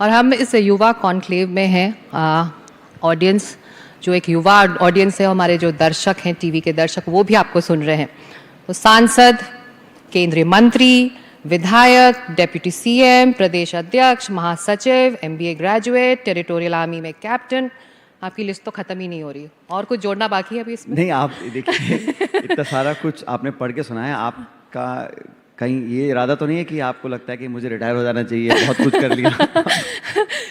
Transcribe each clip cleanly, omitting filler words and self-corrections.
और हम इस युवा कॉन्क्लेव में हैं। ऑडियंस जो एक युवा ऑडियंस है, हमारे जो दर्शक हैं, टीवी के दर्शक, वो भी आपको सुन रहे हैं। तो सांसद, केंद्रीय मंत्री, विधायक, डेप्यूटी सीएम, प्रदेश अध्यक्ष, महासचिव, एमबीए ग्रेजुएट, टेरिटोरियल आर्मी में कैप्टन, आपकी लिस्ट तो खत्म ही नहीं हो रही। और कुछ जोड़ना बाकी है अभी इसमें? नहीं, आप देखिए इतना सारा कुछ आपने पढ़ के सुनाया। आपका कहीं ये इरादा तो नहीं है कि आपको लगता है कि मुझे रिटायर हो जाना चाहिए, बहुत कुछ कर लिया?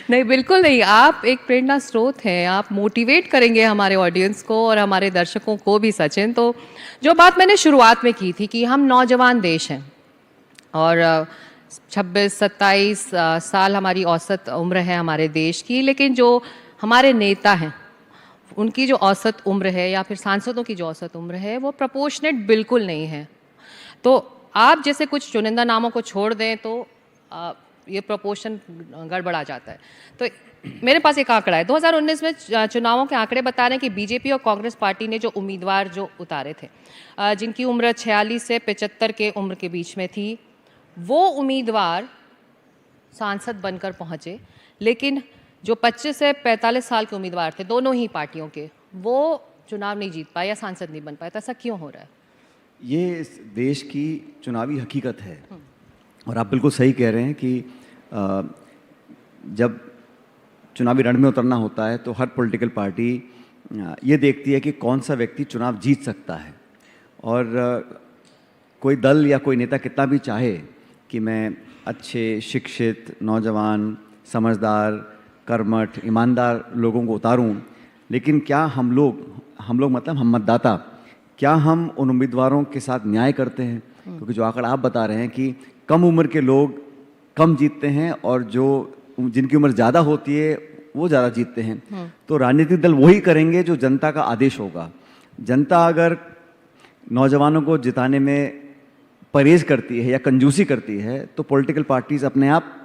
नहीं, बिल्कुल नहीं। आप एक प्रेरणा स्रोत हैं, आप मोटिवेट करेंगे हमारे ऑडियंस को और हमारे दर्शकों को भी सचिन। तो जो बात मैंने शुरुआत में की थी कि हम नौजवान देश हैं और 26-27 साल हमारी औसत उम्र है हमारे देश की, लेकिन जो हमारे नेता हैं उनकी जो औसत उम्र है या फिर सांसदों की जो औसत उम्र है वो प्रोपोर्शनेट बिल्कुल नहीं है। तो आप जैसे कुछ चुनिंदा नामों को छोड़ दें तो ये प्रोपोर्शन गड़बड़ा जाता है। तो मेरे पास एक आंकड़ा है, 2019 में चुनावों के आंकड़े बता रहे हैं कि बीजेपी और कांग्रेस पार्टी ने जो उम्मीदवार जो उतारे थे, जिनकी उम्र 46 से 75 के उम्र के बीच में थी, वो उम्मीदवार सांसद बनकर पहुंचे। लेकिन जो 25 से 45 साल के उम्मीदवार थे दोनों ही पार्टियों के, वो चुनाव नहीं जीत पाए या सांसद नहीं बन पाए। तो ऐसा क्यों हो रहा है? ये इस देश की चुनावी हकीकत है। और आप बिल्कुल सही कह रहे हैं कि जब चुनावी रण में उतरना होता है तो हर पॉलिटिकल पार्टी ये देखती है कि कौन सा व्यक्ति चुनाव जीत सकता है। और कोई दल या कोई नेता कितना भी चाहे कि मैं अच्छे, शिक्षित, नौजवान, समझदार, कर्मठ, ईमानदार लोगों को उतारूं, लेकिन क्या हम लोग मतलब हम मतदाता, क्या हम उन उम्मीदवारों के साथ न्याय करते हैं? क्योंकि जो आंकड़ा आप बता रहे हैं कि कम उम्र के लोग कम जीतते हैं और जो जिनकी उम्र ज़्यादा होती है वो ज़्यादा जीतते हैं। तो राजनीतिक दल वही करेंगे जो जनता का आदेश होगा। जनता अगर नौजवानों को जिताने में परहेज करती है या कंजूसी करती है तो पॉलिटिकल पार्टीज अपने आप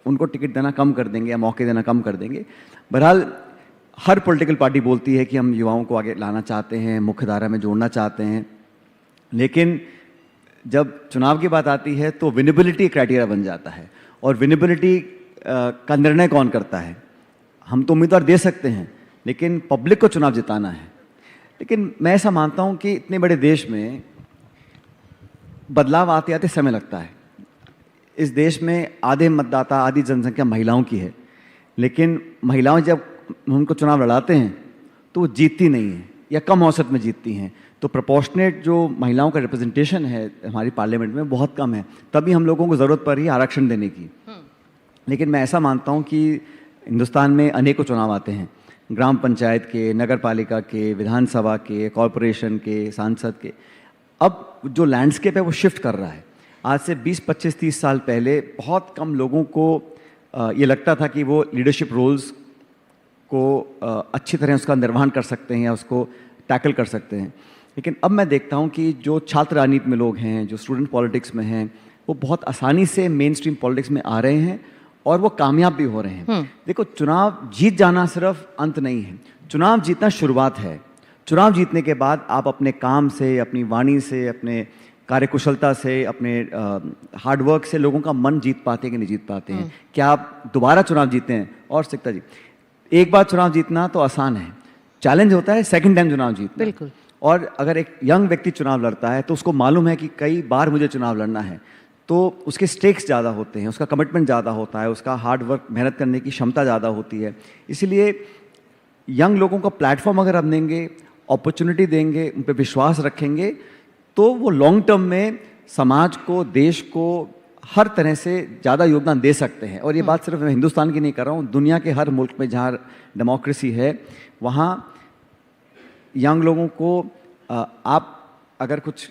उनको टिकट देना कम कर देंगे या मौके देना कम कर देंगे। बहरहाल हर पॉलिटिकल पार्टी बोलती है कि हम युवाओं को आगे लाना चाहते हैं, मुख्यधारा में जोड़ना चाहते हैं, लेकिन जब चुनाव की बात आती है तो विनेबिलिटी क्राइटेरिया बन जाता है। और विनेबिलिटी का निर्णय कौन करता है? हम तो उम्मीदवार दे सकते हैं, लेकिन पब्लिक को चुनाव जिताना है। लेकिन मैं ऐसा मानता हूं कि इतने बड़े देश में बदलाव आते आते समय लगता है। इस देश में आधे मतदाता, आधी जनसंख्या महिलाओं की है, लेकिन महिलाएं जब उनको चुनाव लड़ाते हैं तो वो जीतती नहीं है या कम औसत में जीतती हैं। तो प्रोपोर्शनेट जो महिलाओं का रिप्रेजेंटेशन है हमारी पार्लियामेंट में बहुत कम है। तभी हम लोगों को ज़रूरत पड़ रही है आरक्षण देने की। लेकिन मैं ऐसा मानता हूं कि हिंदुस्तान में अनेकों चुनाव आते हैं, ग्राम पंचायत के, नगर पालिका के, विधानसभा के, कॉरपोरेशन के, सांसद के। अब जो लैंडस्केप है वो शिफ्ट कर रहा है। आज से 20, 25, 30 साल पहले बहुत कम लोगों को ये लगता था कि वो लीडरशिप रोल्स को अच्छी तरह उसका निर्वहन कर सकते हैं या उसको टैकल कर सकते हैं। लेकिन अब मैं देखता हूं कि जो छात्र राजनीति में लोग हैं, जो स्टूडेंट पॉलिटिक्स में हैं, वो बहुत आसानी से मेन स्ट्रीम पॉलिटिक्स में आ रहे हैं और वो कामयाब भी हो रहे हैं। देखो, चुनाव जीत जाना सिर्फ अंत नहीं है, चुनाव जीतना शुरुआत है। चुनाव जीतने के बाद आप अपने काम से, अपनी वाणी से, अपने कार्यकुशलता से, अपने हार्डवर्क से लोगों का मन जीत पाते हैं कि नहीं जीत पाते हैं? क्या आप दोबारा चुनाव जीते हैं? और सिकता जी, एक बार चुनाव जीतना तो आसान है, चैलेंज होता है सेकंड टाइम चुनाव जीतना। बिल्कुल। और अगर एक यंग व्यक्ति चुनाव लड़ता है तो उसको मालूम है कि कई बार मुझे चुनाव लड़ना है, तो उसके स्टेक्स ज़्यादा होते हैं, उसका कमिटमेंट ज़्यादा होता है, उसका हार्ड वर्क, मेहनत करने की क्षमता ज़्यादा होती है। इसलिए यंग लोगों का प्लेटफॉर्म अगर हम देंगे, अपॉर्चुनिटी देंगे, उन पर विश्वास रखेंगे, तो वो लॉन्ग टर्म में समाज को, देश को हर तरह से ज़्यादा योगदान दे सकते हैं। और ये बात सिर्फ मैं हिंदुस्तान की नहीं कर रहा हूँ, दुनिया के हर मुल्क में जहाँ डेमोक्रेसी है वहाँ यंग लोगों को आप अगर कुछ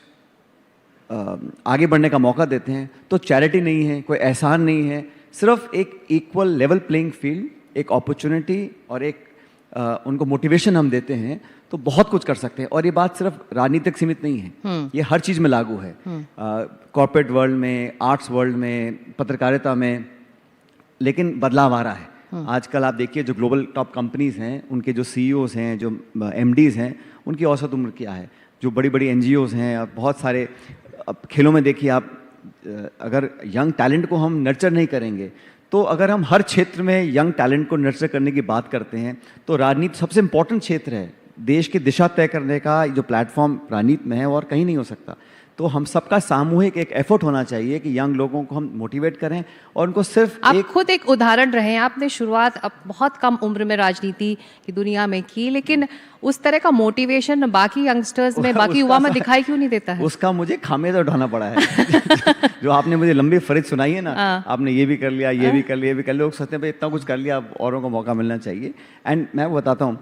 आगे बढ़ने का मौका देते हैं तो चैरिटी नहीं है, कोई एहसान नहीं है, सिर्फ एक इक्वल लेवल प्लेइंग फील्ड, एक अपॉर्चुनिटी और एक उनको मोटिवेशन हम देते हैं तो बहुत कुछ कर सकते हैं। और ये बात सिर्फ राजनीतिक सीमित नहीं है, ये हर चीज़ में लागू है, कॉर्पोरेट वर्ल्ड में, आर्ट्स वर्ल्ड में, पत्रकारिता में। लेकिन बदलाव आ रहा है। आजकल आप देखिए जो ग्लोबल टॉप कंपनीज हैं, उनके जो सीईओज हैं, जो एमडीज हैं, उनकी औसत उम्र क्या है? जो बड़ी बड़ी एनजीओज हैं और बहुत सारे, अब खेलों में देखिए आप, अगर यंग टैलेंट को हम नर्चर नहीं करेंगे तो अगर हम हर क्षेत्र में यंग टैलेंट को नर्चर करने की बात करते हैं तो राजनीति सबसे इम्पोर्टेंट क्षेत्र है। देश की दिशा तय करने का जो प्लेटफॉर्म राजनीति में है और कहीं नहीं हो सकता। तो हम सबका सामूहिक एक एफर्ट होना चाहिए कि यंग लोगों को हम मोटिवेट करें और उनको सिर्फ आप खुद एक उदाहरण रहे हैं। आपने शुरुआत अब बहुत कम उम्र में राजनीति की दुनिया में की, लेकिन उस तरह का मोटिवेशन बाकी यंगस्टर्स में, बाकी युवा में दिखाई क्यों नहीं देता है? उसका मुझे खामियाजा उठाना पड़ा है। जो आपने मुझे लंबी फरिश्त सुनाई है ना, आपने ये भी कर लिया, ये भी कर लिया, ये भी कर लिया, लोग सोचते हैं भाई इतना कुछ कर लिया, अब औरों को मौका मिलना चाहिए। एंड मैं वो बताता हूँ,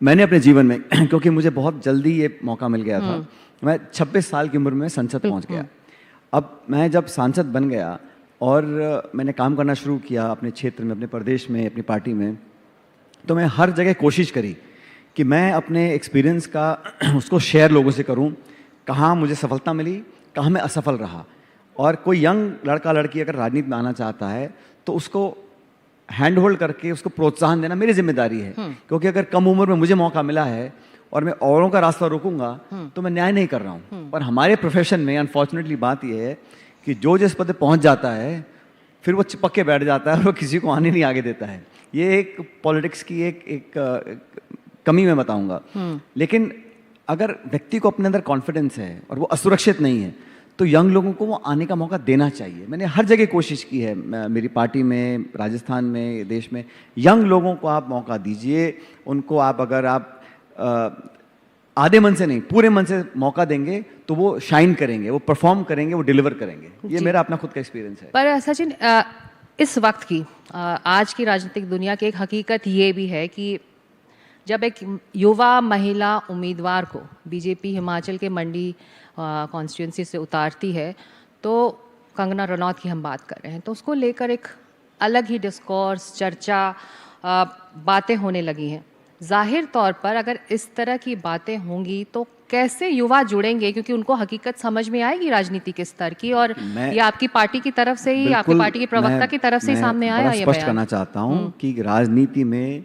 मैंने अपने जीवन में क्योंकि मुझे बहुत जल्दी ये मौका मिल गया था, मैं 26 साल की उम्र में संसद पहुंच गया। अब मैं जब सांसद बन गया और मैंने काम करना शुरू किया अपने क्षेत्र में, अपने प्रदेश में, अपनी पार्टी में, तो मैं हर जगह कोशिश करी कि मैं अपने एक्सपीरियंस का उसको शेयर लोगों से करूं, कहाँ मुझे सफलता मिली, कहाँ मैं असफल रहा। और कोई यंग लड़का लड़की अगर राजनीति में आना चाहता है तो उसको हैंड होल्ड करके उसको प्रोत्साहन देना मेरी जिम्मेदारी है। क्योंकि अगर कम उम्र में मुझे मौका मिला है और मैं औरों का रास्ता रोकूंगा तो मैं न्याय नहीं कर रहा हूँ। पर हमारे प्रोफेशन में अनफॉर्चुनेटली बात यह है कि जो जिस पद पे पहुंच जाता है फिर वो चिपक के बैठ जाता है और वो किसी को आने नहीं आगे देता है। ये एक पॉलिटिक्स की एक कमी मैं बताऊंगा। लेकिन अगर व्यक्ति को अपने अंदर कॉन्फिडेंस है और वो असुरक्षित नहीं है तो यंग लोगों को वो आने का मौका देना चाहिए। मैंने हर जगह कोशिश की है, मेरी पार्टी में, राजस्थान में, देश में, यंग लोगों को आप मौका दीजिए। उनको आप अगर आप आधे मन से नहीं पूरे मन से मौका देंगे तो वो शाइन करेंगे, वो परफॉर्म करेंगे, वो डिलीवर करेंगे। ये मेरा अपना खुद का एक्सपीरियंस है। पर सचिन, इस वक्त की आज की राजनीतिक दुनिया की एक हकीकत ये भी है कि जब एक युवा महिला उम्मीदवार को बीजेपी हिमाचल के मंडी कॉन्स्टिट्यूंसी से उतारती है, तो कंगना रनौत की हम बात कर रहे हैं, तो उसको लेकर एक अलग ही डिस्कोर्स, चर्चा, बातें होने लगी हैं। जाहिर तौर पर अगर इस तरह की बातें होंगी तो कैसे युवा जुड़ेंगे, क्योंकि उनको हकीकत समझ में आएगी राजनीति के स्तर की। और ये आपकी पार्टी की तरफ से ही, आपकी पार्टी के प्रवक्ता की तरफ से ही सामने आया ये स्पष्ट करना चाहता हूँ कि राजनीति में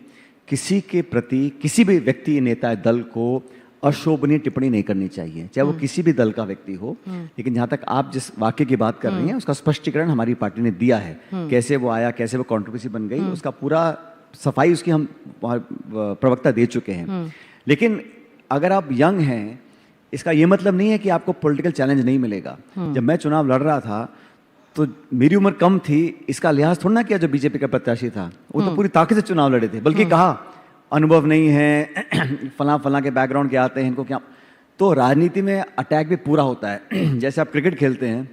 किसी के प्रति किसी भी व्यक्ति, नेता, दल को अशोभनीय टिप्पणी नहीं करनी चाहिए, चाहे वो किसी भी दल का व्यक्ति हो। लेकिन जहाँ तक आप जिस वाक्य की बात कर रही हैं उसका स्पष्टीकरण हमारी पार्टी ने दिया है। कैसे वो आया, कैसे वो कंट्रोवर्सी बन गई, उसका पूरा सफाई उसकी हम प्रवक्ता दे चुके हैं। लेकिन अगर आप यंग हैं, इसका ये मतलब नहीं है कि आपको पॉलिटिकल चैलेंज नहीं मिलेगा। जब मैं चुनाव लड़ रहा था तो मेरी उम्र कम थी, इसका लिहाज थोड़ा ना किया जो बीजेपी का प्रत्याशी था। वो तो पूरी ताकत से चुनाव लड़े थे, बल्कि कहा अनुभव नहीं है, फला फला के बैकग्राउंड के आते हैं, इनको क्या। तो राजनीति में अटैक भी पूरा होता है। जैसे आप क्रिकेट खेलते हैं,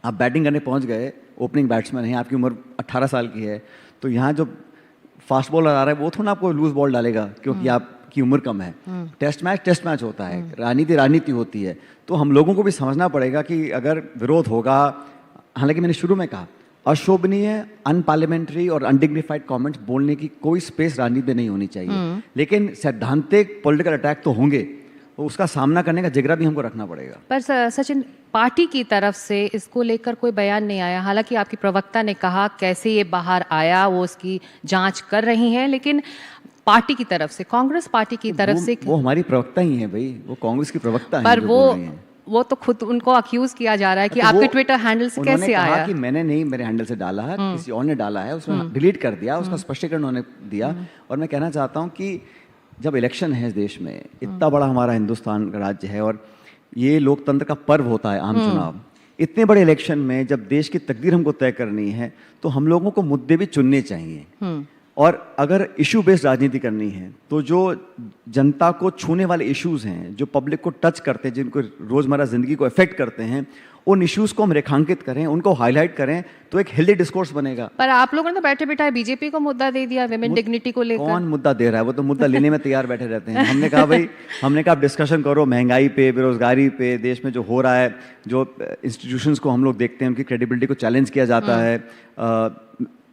आप बैटिंग करने पहुंच गए, ओपनिंग बैट्समैन हैं, आपकी उम्र 18 साल की है, तो यहाँ जो फास्ट बॉलर आ रहा है वो थोड़ा आपको लूज बॉल डालेगा क्योंकि आपकी उम्र कम है। टेस्ट मैच होता है, राजनीति होती है। तो हम लोगों को भी समझना पड़ेगा कि अगर विरोध होगा, हालांकि मैंने शुरू में कहा अशोभनीय, अनपार्लियामेंट्री और अनडिग्निफाइड कमेंट्स बोलने की कोई स्पेस राजनीति में नहीं होनी चाहिए। लेकिन सैद्धांतिक पॉलिटिकल अटैक तो होंगे, तो उसका सामना करने का जिगरा भी हमको रखना पड़ेगा। पर सचिन, पार्टी की तरफ से इसको लेकर कोई बयान नहीं आया। हालांकि आपकी प्रवक्ता ने कहा कैसे ये बाहर आया वो उसकी जांच कर रही हैं, लेकिन पार्टी की तरफ से, कांग्रेस पार्टी की तरफ से, वो हमारी प्रवक्ता ही है भाई, वो कांग्रेस की प्रवक्ता है। पर वो तो खुद उनको अक्यूज किया जा रहा है कि आपके ट्विटर हैंडल से कैसे आया। कि मैंने नहीं, मेरे हैंडल से डाला है, किसी और ने डाला है, उसने डिलीट कर दिया, उसका स्पष्टीकरण उन्होंने दिया। और मैं कहना चाहता हूँ कि जब इलेक्शन है इस देश में, इतना बड़ा हमारा हिंदुस्तान का राज्य है और ये लोकतंत्र का पर्व होता है आम चुनाव, इतने बड़े इलेक्शन में जब देश की तकदीर हमको तय करनी है तो हम लोगों को मुद्दे भी चुनने चाहिए। और अगर इशू बेस्ड राजनीति करनी है तो जो जनता को छूने वाले इश्यूज हैं, जो पब्लिक को टच करते हैं, जिनको रोजमर्रा जिंदगी को इफेक्ट करते हैं, उन इश्यूज को हम रेखांकित करें, उनको हाईलाइट करें, तो एक हेल्दी डिस्कोर्स बनेगा। पर आप लोगों ने तो बैठे बैठे बीजेपी को मुद्दा दे दिया, विमेन डिग्निटी को लेकर। कौन मुद्दा दे रहा है? वो तो मुद्दा लेने में तैयार बैठे रहते हैं। हमने कहा भाई, हमने कहा डिस्कशन करो महंगाई पे, बेरोजगारी पे, देश में जो हो रहा है, जो इंस्टीट्यूशंस को हम लोग देखते हैं उनकी क्रेडिबिलिटी को चैलेंज किया जाता है।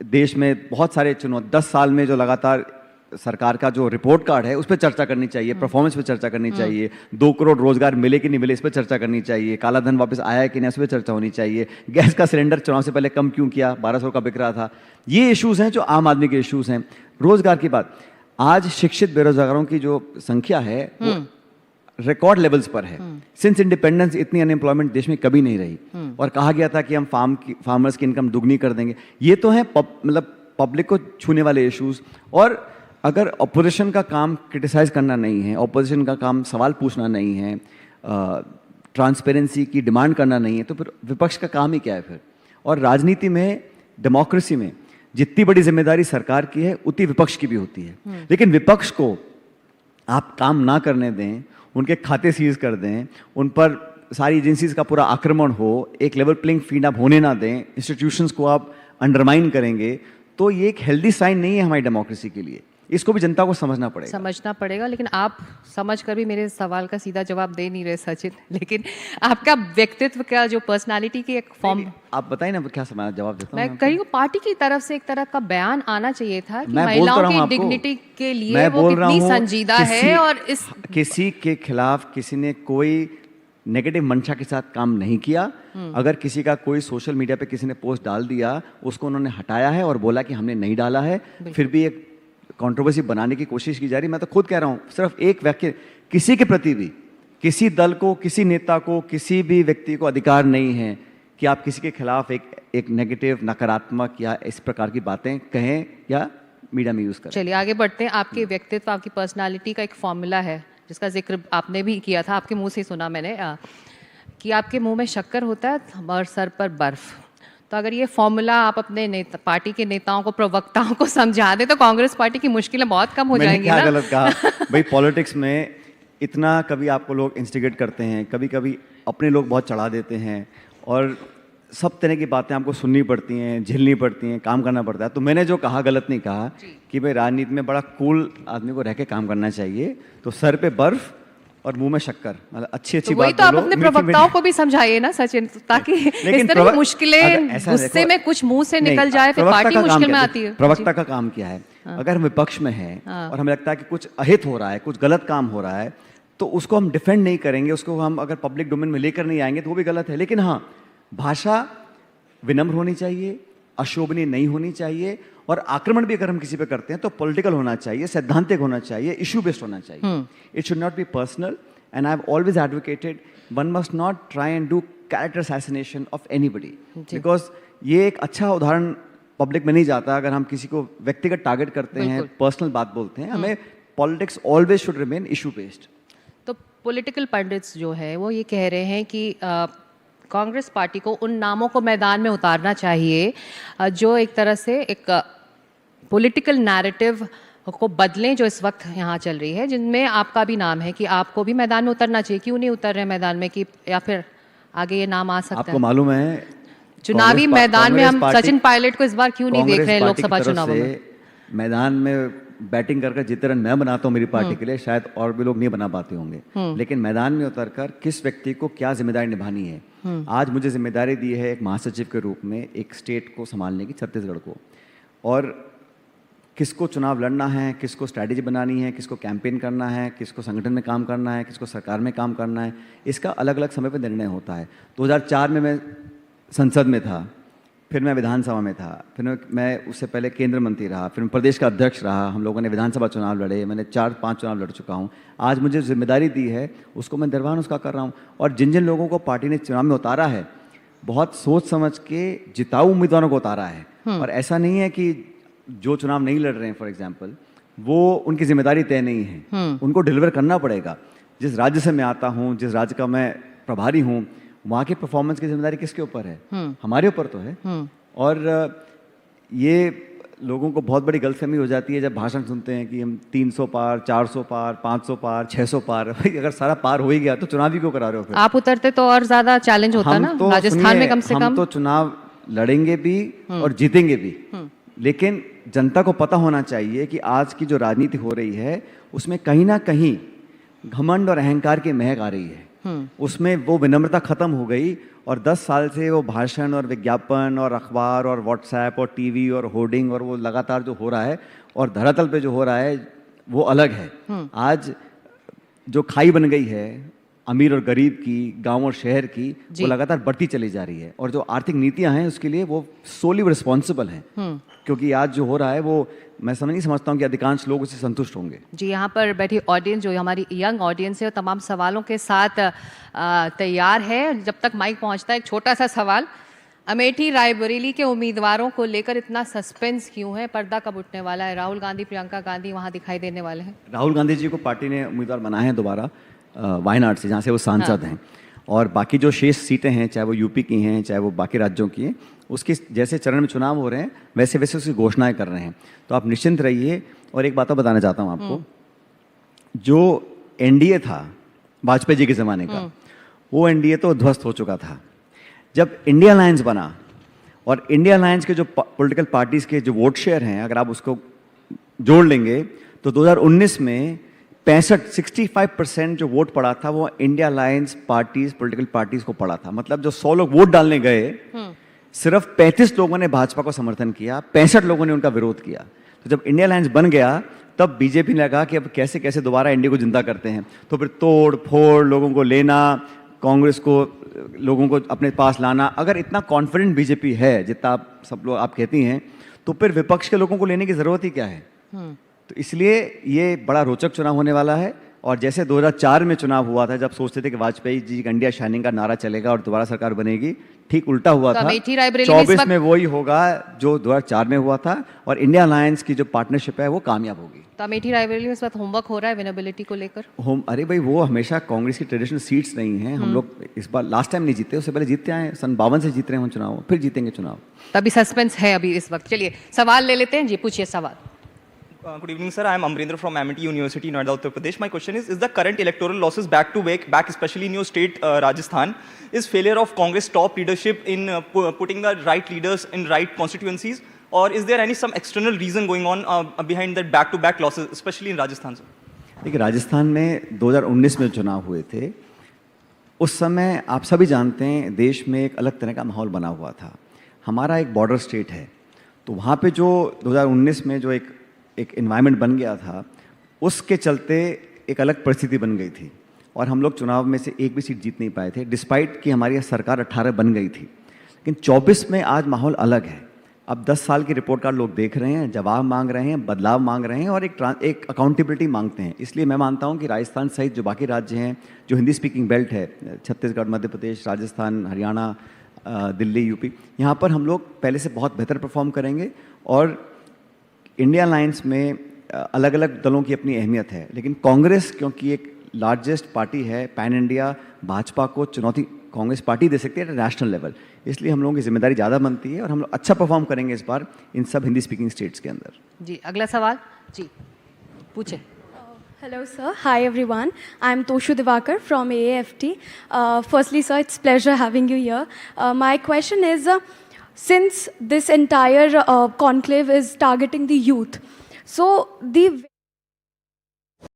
देश में बहुत सारे 10 साल में जो लगातार सरकार का जो रिपोर्ट कार्ड है उस पर चर्चा करनी चाहिए, परफॉर्मेंस पे चर्चा करनी चाहिए, 2 करोड़ रोजगार मिले कि नहीं मिले इस पर चर्चा करनी चाहिए, काला धन वापस आया है कि नहीं इस पर चर्चा होनी चाहिए, गैस का सिलेंडर चुनाव से पहले कम क्यों किया, 1200 का बिक रहा था। ये इश्यूज हैं जो आम आदमी के इश्यूज हैं। रोजगार की बात, आज शिक्षित बेरोजगारों की जो संख्या है वो रिकॉर्ड लेवल्स पर है। सिंस इंडिपेंडेंस इतनी अनएम्प्लॉयमेंट देश में कभी नहीं रही, और कहा गया था कि हम फार्मर्स की इनकम दुगनी कर देंगे। ये तो है मतलब पब्लिक को छूने वाले इश्यूज। और अगर ऑपोजिशन का काम क्रिटिसाइज करना नहीं है, ऑपोजिशन का काम सवाल पूछना नहीं है, ट्रांसपेरेंसी की डिमांड करना नहीं है, तो फिर विपक्ष का काम ही क्या है फिर? और राजनीति में, डेमोक्रेसी में जितनी बड़ी जिम्मेदारी सरकार की है उतनी विपक्ष की भी होती है। लेकिन विपक्ष को आप काम ना करने दें, उनके खाते सीज कर दें, उन पर सारी एजेंसीज का पूरा आक्रमण हो, एक लेवल प्लेइंग फील्ड आप होने ना दें, इंस्टीट्यूशंस को आप अंडरमाइन करेंगे, तो ये एक हेल्दी साइन नहीं है हमारी डेमोक्रेसी के लिए। इसको भी जनता को समझना पड़ेगा। लेकिन आप समझ कर भी मेरे सवाल का सीधा जवाब दे नहीं रहे सचिन। लेकिन आपका व्यक्तित्व का जो पर्सनालिटी की एक फॉर्म, आप बताइए ना क्या जवाब देता हूँ मैं कहीं को पार्टी की तरफ से एक तरह का बयान आना चाहिए था कि मैं महिलाओं की डिग्निटी के लिए वो कितनी संजीदा है, और इस किसी के खिलाफ किसी ने कोई नेगेटिव मंशा के साथ काम नहीं किया। अगर किसी का कोई सोशल मीडिया पे किसी ने पोस्ट डाल दिया, उसको उन्होंने हटाया है और बोला कि हमने नहीं डाला है, फिर भी एक कंट्रोवर्सी बनाने की कोशिश की जा रही है। मैं तो खुद कह रहा हूँ, सिर्फ एक व्यक्ति, किसी के प्रति भी, किसी दल को, किसी नेता को, किसी भी व्यक्ति को अधिकार नहीं है कि आप किसी के खिलाफ एक नेगेटिव, नकारात्मक या इस प्रकार की बातें कहें या मीडिया में यूज करें। चलिए आगे बढ़ते हैं। आपके व्यक्तित्व, आपकी पर्सनालिटी का एक फॉर्मूला है जिसका जिक्र आपने भी किया था, आपके मुंह से ही सुना मैंने, कि आपके मुंह में शक्कर होता है और सर पर बर्फ। तो अगर ये फॉर्मूला आप अपने पार्टी के नेताओं को, प्रवक्ताओं को समझा दें तो कांग्रेस पार्टी की मुश्किलें बहुत कम हो जाएंगी ना? मैंने क्या गलत कहा भाई? पॉलिटिक्स में इतना कभी आपको लोग इंस्टिगेट करते हैं, कभी कभी अपने लोग बहुत चढ़ा देते हैं, और सब तरह की बातें आपको सुननी पड़ती हैं, झेलनी पड़ती हैं, काम करना पड़ता है। तो मैंने जो कहा गलत नहीं कहा कि भाई राजनीति में बड़ा कूल आदमी को रह के काम करना चाहिए। तो सर पे बर्फ और मुंह में शक्कर, मतलब अच्छी तो बात वही तो आप अपने प्रवक्ताओं को भी समझाइए ना सचिन, ताकि इस तरह की मुश्किलें गुस्से में कुछ मुंह से निकल जाए, फिर पार्टी मुश्किल में आती है। प्रवक्ता का काम क्या है? अगर हम विपक्ष में हैं और हमें लगता है कि कुछ अहित हो रहा है, कुछ गलत काम हो रहा है, तो उसको हम डिफेंड नहीं करेंगे, उसको हम अगर पब्लिक डोमेन में लेकर नहीं आएंगे तो वो भी गलत है। लेकिन हाँ, भाषा विनम्र होनी चाहिए, अशोभनीय नहीं होनी चाहिए, और आक्रमण भी अगर हम किसी पे करते हैं तो पॉलिटिकल होना चाहिए, सैद्धांतिक होना चाहिए, इशू बेस्ड होना चाहिए। It should not be personal, and I have always advocated one must not try and do character assassination of anybody, because ये एक अच्छा उदाहरण पब्लिक में नहीं जाता अगर हम किसी को व्यक्तिगत टारगेट करते हैं, पर्सनल बात बोलते हैं। हमें politics always should remain issue based. तो पॉलिटिकल पंडित्स जो है वो ये कह रहे हैं कि कांग्रेस पार्टी को उन नामों को मैदान में उतारना चाहिए जो एक तरह से एक पॉलिटिकल नैरेटिव को बदलें जो इस वक्त यहाँ चल रही है, जिनमें आपका भी नाम है कि आपको भी मैदान में उतरना चाहिए। क्यों नहीं उतर रहे मैदान में, कि या फिर आगे ये नाम आ सकता है? आपको मालूम है चुनावी मैदान में हम सचिन पायलट को इस बार क्यों नहीं देख रहे हैं लोकसभा चुनावों में? मैदान में बैटिंग कर जितने रन मैं बनाता हूँ मेरी पार्टी के लिए, शायद और भी लोग नहीं बना पाते होंगे, लेकिन मैदान में उतरकर किस व्यक्ति को क्या जिम्मेदारी निभानी है। आज मुझे जिम्मेदारी दी है एक महासचिव के रूप में एक स्टेट को संभालने की, छत्तीसगढ़ को, और किसको चुनाव लड़ना है, किसको स्ट्रैटेजी बनानी है, किसको कैंपेन करना है, किसको संगठन में काम करना है, किसको सरकार में काम करना है, इसका अलग अलग समय पर निर्णय होता है। 2004 में मैं संसद में था, फिर मैं विधानसभा में था, फिर मैं उससे पहले केंद्र मंत्री रहा, फिर मैं प्रदेश का अध्यक्ष रहा, हम लोगों ने विधानसभा चुनाव लड़े, मैंने 4-5 चुनाव लड़ चुका हूँ। आज मुझे जिम्मेदारी दी है उसको मैं निर्वहन उसका कर रहा हूँ। और जिन जिन लोगों को पार्टी ने चुनाव में उतारा है, बहुत सोच समझ के जिताऊ उम्मीदवारों को उतारा है, और ऐसा नहीं है कि जो चुनाव नहीं लड़ रहे हैं फॉर एग्जाम्पल, वो उनकी जिम्मेदारी तय नहीं है, उनको डिलीवर करना पड़ेगा। जिस राज्य से मैं आता हूँ, जिस राज्य का मैं प्रभारी हूँ, वहाँ की परफॉर्मेंस की जिम्मेदारी किसके ऊपर है? हमारे ऊपर तो है। और ये लोगों को बहुत बड़ी गलतफहमी हो जाती है जब भाषण सुनते हैं कि हम 300 पार, 400 पार, 500 पार, 600 पार। भाई अगर सारा पार हो ही गया तो चुनाव ही क्यों करा रहे हो फिर? आप उतरते तो और ज्यादा चैलेंज होता ना, तो राजस्थान में कम से कम। हम तो चुनाव लड़ेंगे भी और जीतेंगे भी, लेकिन जनता को पता होना चाहिए कि आज की जो राजनीति हो रही है उसमें कहीं ना कहीं घमंड और अहंकार की महक आ रही है। उसमें वो विनम्रता खत्म हो गई, और 10 साल से वो भाषण और विज्ञापन और अखबार और व्हाट्सएप और टीवी और होर्डिंग और वो लगातार जो हो रहा है और धरातल पे जो हो रहा है वो अलग है। आज जो खाई बन गई है अमीर और गरीब की, गांव और शहर की, जी। वो लगातार बढ़ती चली जा रही है। और जो आर्थिक नीतियां हैं उसके लिए वो सोली रिस्पॉन्सिबल हैं, क्योंकि आज जो हो रहा है वो मैं नहीं समझता हूँ कि अधिकांश लोग उससे संतुष्ट होंगे। जी, यहाँ पर बैठी ऑडियंस जो हमारी यंग ऑडियंस है वो तमाम सवालों के साथ तैयार है। जब तक माइक पहुँचता है, एक छोटा सा सवाल, अमेठी रायबरेली के उम्मीदवारों को लेकर इतना सस्पेंस क्यों है? पर्दा कब उठने वाला है? राहुल गांधी, प्रियंका गांधी वहाँ दिखाई देने वाले हैं? राहुल गांधी जी को पार्टी ने उम्मीदवार बनाए हैं दोबारा वायनाड से, जहाँ से वो सांसद हैं। और बाकी जो शेष सीटें हैं, चाहे वो यूपी की हैं, चाहे वो बाकी राज्यों की हैं, उसके जैसे चरण में चुनाव हो रहे हैं वैसे वैसे उसकी घोषणाएं कर रहे हैं। तो आप निश्चिंत रहिए। और एक बात और बताना चाहता हूँ आपको, जो एनडीए था वाजपेयी जी के ज़माने का, वो एनडीए तो ध्वस्त हो चुका था। जब इंडिया अलायंस बना, और इंडिया अलायंस के जो पॉलिटिकल पार्टीज़ के जो वोट शेयर हैं, अगर आप उसको जोड़ लेंगे तो 2019 में 65% जो वोट पड़ा था वो India alliance parties, political parties को पड़ा था। मतलब जो 100 लोग वोट डालने गए, सिर्फ 35 लोगों ने भाजपा को समर्थन किया, 65 लोगों ने उनका विरोध किया। तो जब इंडिया अलायंस बन गया तब बीजेपी ने लगा कि अब कैसे कैसे दोबारा इंडिया को जिंदा करते हैं। तो फिर तोड़ फोड़, लोगों को लेना, कांग्रेस को, लोगों को अपने पास लाना। अगर इतना कॉन्फिडेंट बीजेपी है जितना आप सब लोग आप कहती हैं, तो फिर विपक्ष के लोगों को लेने की जरूरत ही क्या है? तो इसलिए ये बड़ा रोचक चुनाव होने वाला है। और जैसे 2004 में चुनाव हुआ था, जब सोचते थे कि वाजपेयी जी का इंडिया शाइनिंग का नारा चलेगा और दोबारा सरकार बनेगी, ठीक उल्टा हुआ तो था। अमेठी रायबरेली में इस 24 वक्त- में वही होगा जो 2004 में हुआ था, और इंडिया अलायंस की जो पार्टनरशिप है वो कामयाब होगी। तो अमेठी रायबरेली में इस वक्त होमवर्क हो रहा है विनेबिलिटी को लेकर? अरे भाई, वो हमेशा कांग्रेस की ट्रेडिशनल सीट्स नहीं हैं। हम लोग इस बार लास्ट टाइम नहीं जीते, उससे पहले जीतते आए, सन 52 से जीत रहे हैं हम चुनाव, फिर जीतेंगे चुनाव। तभी सस्पेंस है अभी इस वक्त। चलिए सवाल ले लेते हैं। जी पूछिए सवाल। Good evening, sir. I am Amrendra from Amity University, Noida, Uttar Pradesh. My question is the current electoral losses back to back, especially in your state, Rajasthan, is failure of Congress top leadership in putting the right leaders in right constituencies, or is there some external reason going on behind that back-to-back losses, especially in Rajasthan, sir? देखिए, राजस्थान में 2019 में चुनाव हुए थे। उस समय आप सभी जानते हैं देश में एक अलग तरह का माहौल बना हुआ था। हमारा एक बॉर्डर स्टेट है, तो वहाँ पे जो 2019 में जो एक एनवायरनमेंट बन गया था, उसके चलते एक अलग परिस्थिति बन गई थी, और हम लोग चुनाव में से एक भी सीट जीत नहीं पाए थे, डिस्पाइट कि हमारी सरकार 18 बन गई थी। लेकिन 24 में आज माहौल अलग है। अब 10 साल की रिपोर्ट कार्ड लोग देख रहे हैं, जवाब मांग रहे हैं, बदलाव मांग रहे हैं, और एक अकाउंटेबिलिटी मांगते हैं। इसलिए मैं मानता हूं कि राजस्थान सहित जो बाकी राज्य हैं, जो हिंदी स्पीकिंग बेल्ट है, छत्तीसगढ़, मध्य प्रदेश, राजस्थान, हरियाणा, दिल्ली, यूपी, यहाँ पर हम लोग पहले से बहुत बेहतर परफॉर्म करेंगे। और इंडिया अलायंस में अलग अलग दलों की अपनी अहमियत है, लेकिन कांग्रेस क्योंकि एक लार्जेस्ट पार्टी है पैन इंडिया, भाजपा को चुनौती कांग्रेस पार्टी दे सकती है नेशनल लेवल, इसलिए हम लोगों की जिम्मेदारी ज़्यादा बनती है, और हम लोग अच्छा परफॉर्म करेंगे इस बार इन सब हिंदी स्पीकिंग स्टेट्स के अंदर। जी अगला सवाल। जी पूछे। Hello, sir. Hi, everyone. I'm Toshu Divakar from AAFT. Firstly, sir, it's pleasure having you here. My question is, since this entire conclave is targeting the youth, so the